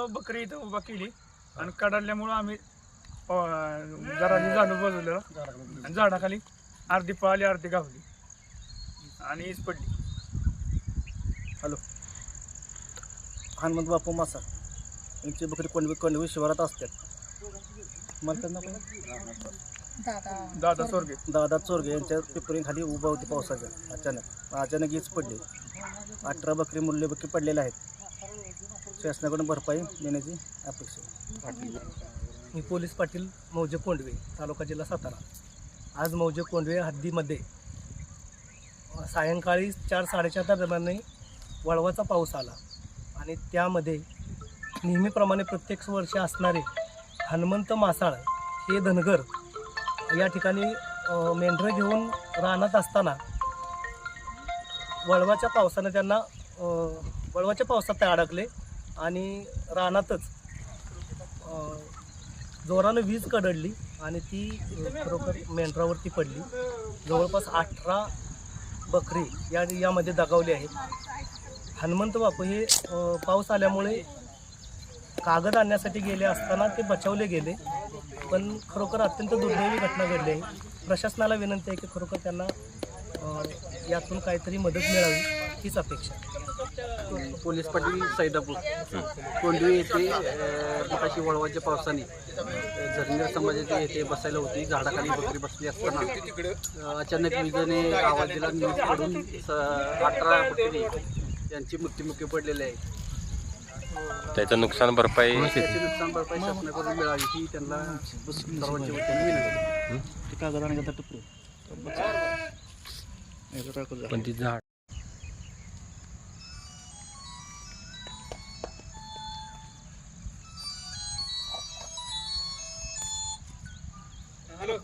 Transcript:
बकरी इथं उभा केली आणि कडाडल्यामुळं आम्ही जरा हे झालं बजवलं आणि झाडाखाली अर्धी पळाली अर्धी गावली आणि हीच पडली. हॅलो, हनुमंत बापू मासा यांची बकरी कोंडवी शिवारात असतात. मला त्यांना दादा चोरगे यांच्या पिपरीखाली उभा होती पावसाच्या. अचानक हीच पडली. 18 बकरी मुरली बकरी पडलेल्या आहेत. शासनाकडून भरपाई देण्याची अपेक्षा. मी पोलीस पाटील मौजे कोंडवे, तालुका जिल्हा सातारा. आज मौजे कोंडवे हद्दीमध्ये सायंकाळी 4-4:30 दरम्यान वळवाचा पाऊस आला आणि त्यामध्ये नेहमीप्रमाणे प्रत्येक वर्षी असणारे हनुमंत मासाळ हे धनगर या ठिकाणी मेंढरं घेऊन रानात असताना वळवाच्या पावसात ते अडकले आणि रानातच जोरानं वीज कडडली आणि ती खरोखर मेंढरावरती पडली. जवळपास 18 बकरी यामध्ये दगावली आहेत. हनुमंत बापू हे पाऊस आल्यामुळे कागद आणण्यासाठी गेले असताना ते बचावले गेले, पण खरोखर अत्यंत दुर्दैवी घटना घडली आहे. प्रशासनाला विनंती आहे की खरोखर त्यांना यातून काहीतरी मदत मिळावी हीच अपेक्षा. पोलीस पाटील सैदापूर कोंडवी येथे मगाशी वळवाच्या पावसाने धनगर समाजाच्या येथे बसायला होती. झाडाखाली बकरी बसली असताना अचानक विजेने आवाज दिला. वीज पडून 18 बकरी यांची मृत्युमुखी पडलेले आहे. त्याचं नुकसान भरपाई शासनाकडून मिळावी ही त्यांना सर्वांच्या वतीने विनंती. पण ती झाड हॅलो.